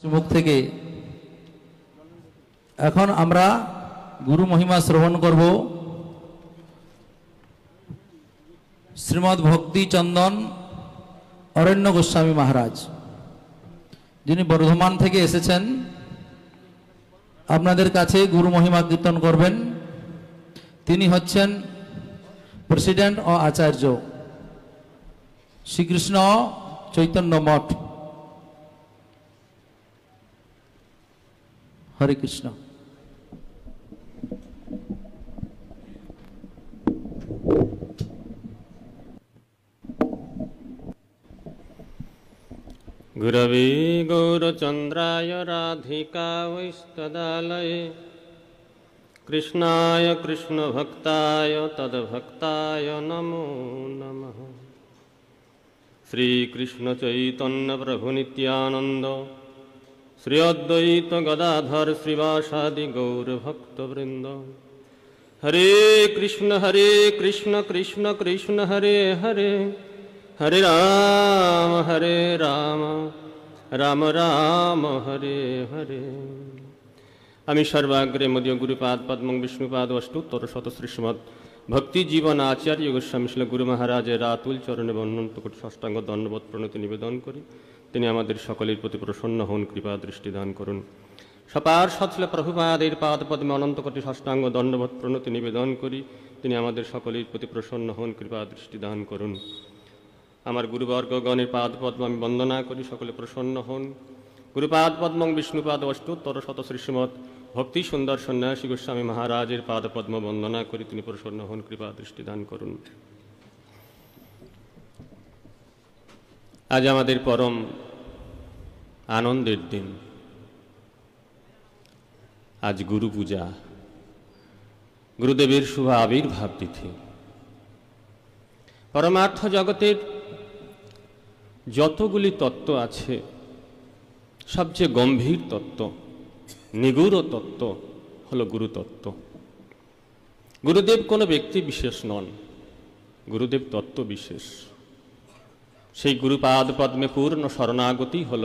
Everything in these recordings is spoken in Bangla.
মুখ থেকে এখন আমরা গুরু মহিমা শ্রবণ করব। শ্রীমদ ভক্তি চন্দন অরণ্য গোস্বামী মহারাজ, যিনি বর্ধমান থেকে এসেছেন, আপনাদের কাছে গুরু মহিমা কীর্তন করবেন। তিনি হচ্ছেন প্রেসিডেন্ট ও আচার্য শ্রীকৃষ্ণ চৈতন্য মঠ। হরে কৃষ্ণ। गुरवे गौरचन्द्राय राधिकावैस्तदालये कृष्णाय कृष्णभक्ताय तद्भक्ताय नमो नमः। श्रीकृष्णचैतन्यप्रभुनित्यानन्द श्री अद्वैत गदाधर श्रीवासादि गौरभक्तवृन्द। हरे कृष्ण कृष्ण कृष्ण हरे हरे, हरे राम राम राम हरे हरे। आमी सर्वाग्रे मदीय गुरुपाद पद्मं विष्णुपाद अष्टोत्तर शत श्रीमद भक्ति जीवन आचार्य गोस्वामी श्री गुरु महाराजेर रातुल चरणे अनंत कोटि षष्टांग दंडवत प्रणति निवेदन करी তিনি আমাদের সকলের প্রতি প্রসন্ন হন, কৃপা দৃষ্টি দান করুন। সপার সৎলে প্রভুপাদের পাদ পদ্মে অনন্ত কোটি ষষ্টাঙ্গ দণ্ডবত প্রণতি নিবেদন করি তিনি আমাদের সকলের প্রতি প্রসন্ন হন, কৃপা দৃষ্টি দান করুন। আমার গুরুবর্গগণের পাদ পদ্ম আমি বন্দনা করি, সকলে প্রসন্ন হন। গুরুপাদ পদ্মং বিষ্ণুপাদ অষ্টোত্তর শত শ্রীমৎ ভক্তি সুন্দর সন্ন্যাসী গোস্বামী মহারাজের পাদ পদ্ম বন্দনা করি তিনি প্রসন্ন হন, কৃপা দৃষ্টি দান করুন। আজ আমাদের পরম আনন্দের দিন। আজ গুরু পূজা, গুরুদেবের শুভ আবির্ভাব তিথি। পরমার্থ জগতের যতগুলি তত্ত্ব আছে সবচেয়ে গম্ভীর তত্ত্ব, নিগূঢ় তত্ত্ব হলো গুরুতত্ত্ব। গুরুদেব কোনো ব্যক্তি বিশেষ নন, গুরুদেব তত্ত্ব বিশেষ। সেই গুরুপাদ পদ্মে পূর্ণ শরণাগতি হল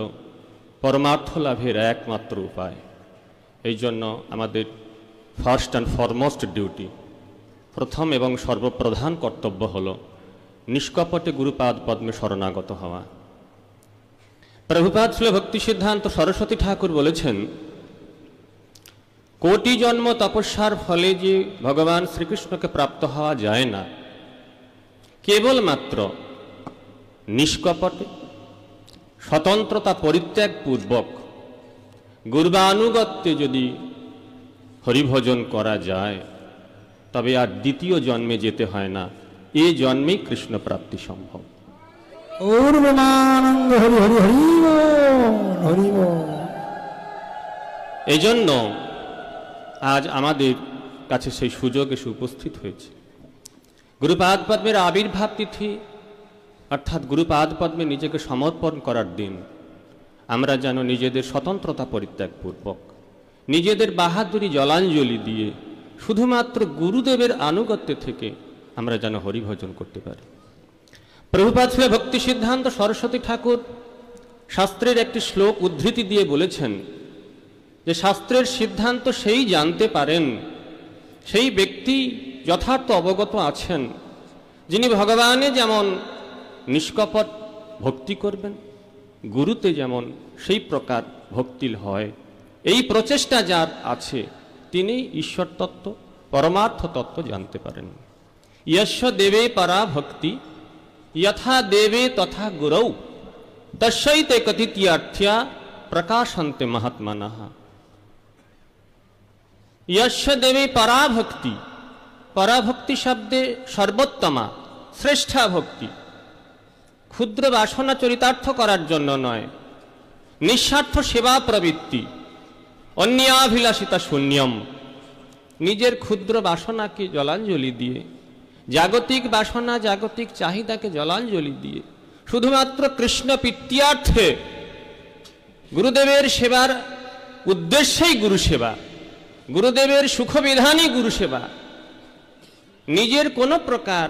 পরমার্থ লাভের একমাত্র উপায়। এই জন্য আমাদের ফার্স্ট অ্যান্ড ফরমোস্ট ডিউটি, প্রথম এবং সর্বপ্রধান কর্তব্য হল নিষ্কপটে গুরুপাদ পদ্মে শরণাগত হওয়া। প্রভুপাদ শ্রী ভক্তি সিদ্ধান্ত সরস্বতী ঠাকুর বলেছেন, কোটি জন্ম তপস্যার ফলে যে ভগবান শ্রীকৃষ্ণকে প্রাপ্ত হওয়া যায় না, কেবলমাত্র নিষ্কপটে স্বতন্ত্রতা পরিত্যাগ পূর্বক গুরবানুগত্যে যদি হরিভজন করা যায় তবে আর দ্বিতীয় জন্মে যেতে হয় না, এই জন্মেই কৃষ্ণ প্রাপ্তি সম্ভব। এই জন্য আজ আমাদের কাছে সেই সুযোগ এসে উপস্থিত হয়েছে। গুরুপাদ পদ্মের আবির্ভাব তিথি, অর্থাৎ গুরুপাদ পদ্মে নিজেকে সমর্পণ করার দিন। আমরা যেন নিজেদের স্বতন্ত্রতা পরিত্যাগ পূর্বক নিজেদের বাহাদুরি জলাঞ্জলি দিয়ে শুধুমাত্র গুরুদেবের আনুগত্য থেকে আমরা যেন হরিভজন করতে পারি। প্রভুপাদ শ্রী ভক্তি সিদ্ধান্ত সরস্বতী ঠাকুর শাস্ত্রের একটি শ্লোক উদ্ধৃতি দিয়ে বলেছেন যে শাস্ত্রের সিদ্ধান্ত সেই জানতে পারেন, সেই ব্যক্তি যথার্থ অবগত আছেন যিনি ভগবানে যেমন নিষ্কপট ভক্তি করবেন, গুরুতে যেমন সেই প্রকার ভক্তি হয়, এই প্রচেষ্টা যার আছে তিনি ঈশ্বর তত্ত্ব পরমার্থ তত্ত্ব জানতে পারেন। यस्य देवे परा भक्ति यथा देवे तथा गुरौ तस्यैते कथित्यार्थ्या प्रकाशन्ते महात्मनः। यस्य देवे परा भक्ति, पराभक्ति शब्दे सर्वोत्तमा श्रेष्ठा भक्ति, ক্ষুদ্র বাসনা চরিতার্থ করার জন্য নয়, নিঃস্বার্থ সেবা প্রবৃত্তি, অন্যাভিলাষিতা শূন্যম, নিজের ক্ষুদ্র বাসনাকে জলাঞ্জলি দিয়ে, জাগতিক বাসনা জাগতিক চাহিদাকে জলাঞ্জলি দিয়ে শুধুমাত্র কৃষ্ণ প্রীত্যর্থে গুরুদেবের সেবার উদ্দেশ্যেই গুরু সেবা, গুরুদেবের সুখবিধানই গুরু সেবা। নিজের কোনো প্রকার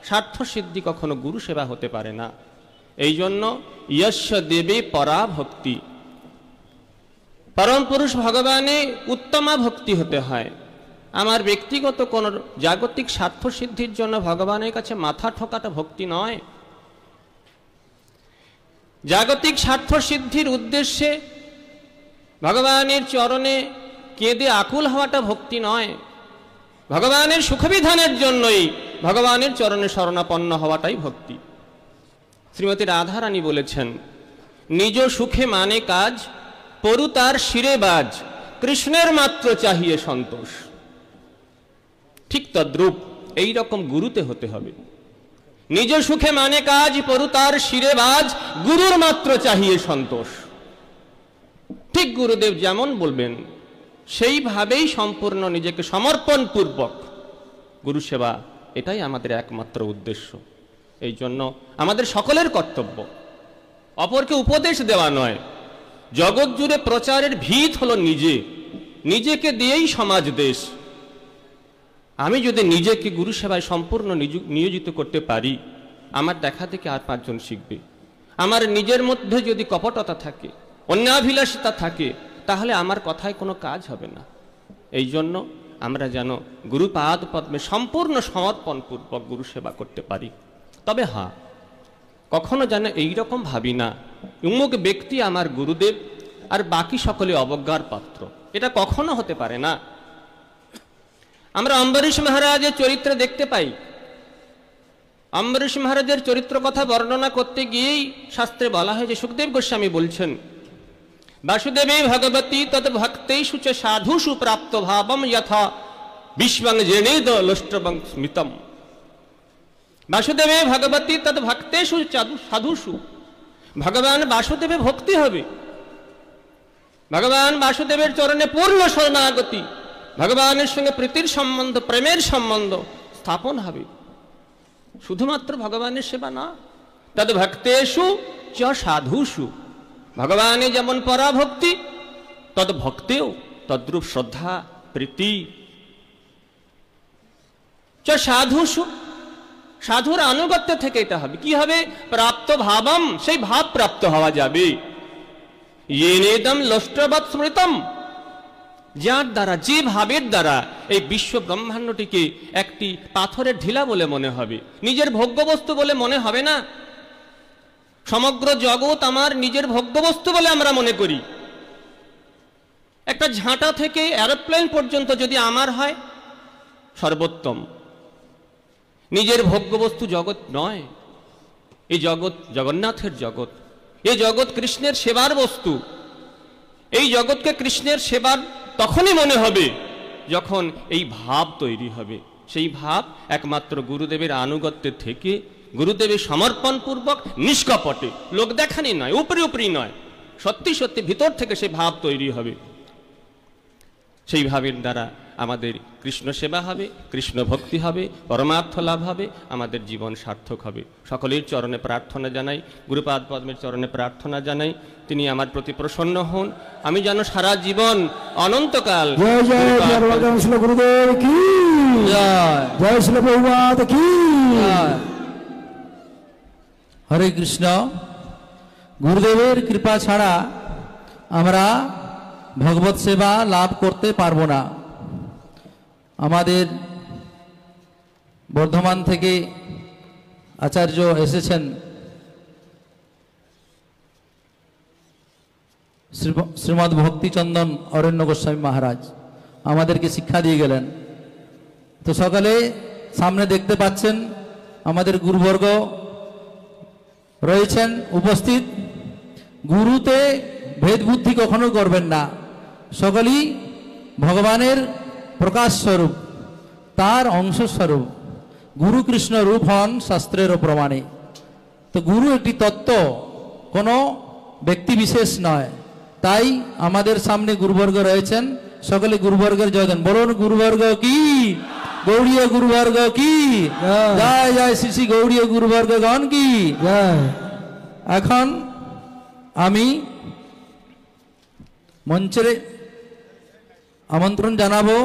স্বার্থ সিদ্ধি কখনো গুরু সেবা হতে পারে না। এই জন্য यस्य देवे परा भक्ति, পরম পুরুষ ভগবানে উত্তমা ভক্তি হতে হয়। আমার ব্যক্তিগত কোন জাগতিক স্বার্থ সিদ্ধির জন্য ভগবানের কাছে মাথা ঠোকাটা ভক্তি নয়। জাগতিক স্বার্থ সিদ্ধির উদ্দেশ্যে ভগবানের চরণে কেঁদে আকুল হওয়াটা ভক্তি নয়। ভগবানের সুখবিধানের জন্যই ভগবানের চরণে শরণাপন্ন হওয়াটাই ভক্তি। শ্রীমতী রাধারানী বলেছেন, নিজ সুখে মানে কাজ, পরু তার শিরে বাজ, কৃষ্ণের মাত্র চাহিয়ে সন্তোষ। ঠিক তদ্রূপ এই রকম গুরুতে হতে হবে। নিজ সুখে মানে কাজ, পরু তার শিরে বাজ, গুরুর মাত্র চাহিয়ে সন্তোষ। ঠিক গুরুদেব যেমন বলবেন সেইভাবেই সম্পূর্ণ নিজেকে সমর্পণ পূর্বক গুরু সেবা, এটাই আমাদের একমাত্র উদ্দেশ্য। এই জন্য আমাদের সকলের কর্তব্য অপরকে উপদেশ দেওয়া নয়। জগৎ জুড়ে প্রচারের ভিত হলো নিজেকে দিয়েই সমাজ দেশ। আমি যদি নিজেকে গুরু সেবায় সম্পূর্ণ নিয়োজিত করতে পারি, আমার দেখা থেকে আর 5 জন শিখবে। আমার নিজের মধ্যে যদি কপটতা থাকে, অন্যাভিলাষিতা থাকে, তাহলে আমার কথায় কোনো কাজ হবে না। এই জন্য আমরা যেন গুরুপাদ পদ্মে সম্পূর্ণ সমর্পণ পূর্বক গুরু সেবা করতে পারি। তবে হ্যাঁ, কখনো যেন এইরকম ভাবি না অমুক ব্যক্তি আমার গুরুদেব আর বাকি সকলে অবজ্ঞার পাত্র, এটা কখনো হতে পারে না। আমরা অম্বরীশ মহারাজের চরিত্র দেখতে পাই। অম্বরীশ মহারাজের চরিত্র কথা বর্ণনা করতে গিয়েই শাস্ত্রে বলা হয় যে সুখদেব গোস্বামী বলছেন, বাসুদেবে ভগবতী তদ ভক্তেষু চ সাধুষু প্রাপ্ত ভাবম যথা বিশ্বং জেনেদ লষ্টবং স্মিতম। বাসুদেবে ভগবতী তদ ভক্তেষু সাধুষু, ভগবান বাসুদেবে ভক্তি হবে, ভগবান বাসুদেবের চরণে পূর্ণ শরণাগতি, ভগবানের সঙ্গে প্রীতির সম্বন্ধ, প্রেমের সম্বন্ধ স্থাপন হবে। শুধুমাত্র ভগবানের সেবা না, তদ ভক্তেষু চ সাধুষু, ভগবানে যেমন পরাভক্তি, তদ ভক্তেও তদ্রূপ শ্রদ্ধা প্রীতি। চ সাধুষু, সাধুর আনুগত্য থেকে এটা হবে। কি হবে? প্রাপ্ত ভাবম, সেই ভাব প্রাপ্ত হওয়া যাবে। ইয়েনেদম লষ্টবৎ স্মৃতম, যার দ্বারা, যে ভাবের দ্বারা এই বিশ্ব ব্রহ্মাণ্ডটিকে একটি পাথরের ঢিলা বলে মনে হবে, নিজের ভোগ্যবস্তু বলে মনে হবে না। সমগ্র জগৎ আমার নিজের ভোগ্যবস্তু বলে আমরা মনে করি। একটা ঝাঁটা থেকে এরোপ্লেন পর্যন্ত যদি আমার হয়, সর্বোত্তম। নিজের ভোগ্যবস্তু জগৎ নয়। এই জগৎ জগন্নাথের জগৎ, এই জগৎ কৃষ্ণের সেবার বস্তু। এই জগৎকে কৃষ্ণের সেবার তখনই মনে হবে যখন এই ভাব তৈরি হবে। সেই ভাব একমাত্র গুরুদেবের আনুগত্যে থেকে, গুরুদেবের সমর্পণ পূর্বক, নিষ্কপটে, লোক দেখানি নয়, উপরি উপরি নয়, সত্যি সত্যি ভিতর থেকে সেই ভাব তৈরি হবে। সেই ভাবের দ্বারা আমাদের কৃষ্ণ সেবা হবে, কৃষ্ণ ভক্তি হবে, পরমার্থ লাভ হবে, আমাদের জীবন সার্থক হবে। সকলের চরণে প্রার্থনা জানাই, গুরুপাদ পদ্মের চরণে প্রার্থনা জানাই, তিনি আমার প্রতি প্রসন্ন হন। আমি যেন সারা জীবন অনন্তকাল হরে কৃষ্ণ। গুরুদেবের কৃপা ছাড়া আমরা ভগবত সেবা লাভ করতে পারবো না। আমাদের বর্ধমান থেকে আচার্য এসেছেন, শ্রীমৎ ভক্তিচন্দন অরণ্য গোস্বামী মহারাজ আমাদেরকে শিক্ষা দিয়ে গেলেন। তো সকালে সামনে দেখতে পাচ্ছেন আমাদের গুরুবর্গ রয়েছেন উপস্থিত। গুরুতে ভেদ বুদ্ধি কখনো করবেন না। সকলেই ভগবানের প্রকাশ স্বরূপ, তার অংশ স্বরূপ। গুরু কৃষ্ণ রূপ হন শাস্ত্রের প্রমাণে। তো গুরু একটি তত্ত্ব, কোনো ব্যক্তি বিশেষ নয়। তাই আমাদের সামনে গুরুবর্গ রয়েছেন, সকলে গুরুবর্গের জয়গান বলুন। গুরুবর্গ কি? গৌড়ীয় গুরুবর্গ কি? জয় জয় শ্রী শ্রী গৌড়ীয় গুরুবর্গগণ কি? এখন আমি মঞ্চে আমন্ত্রণ জানাবো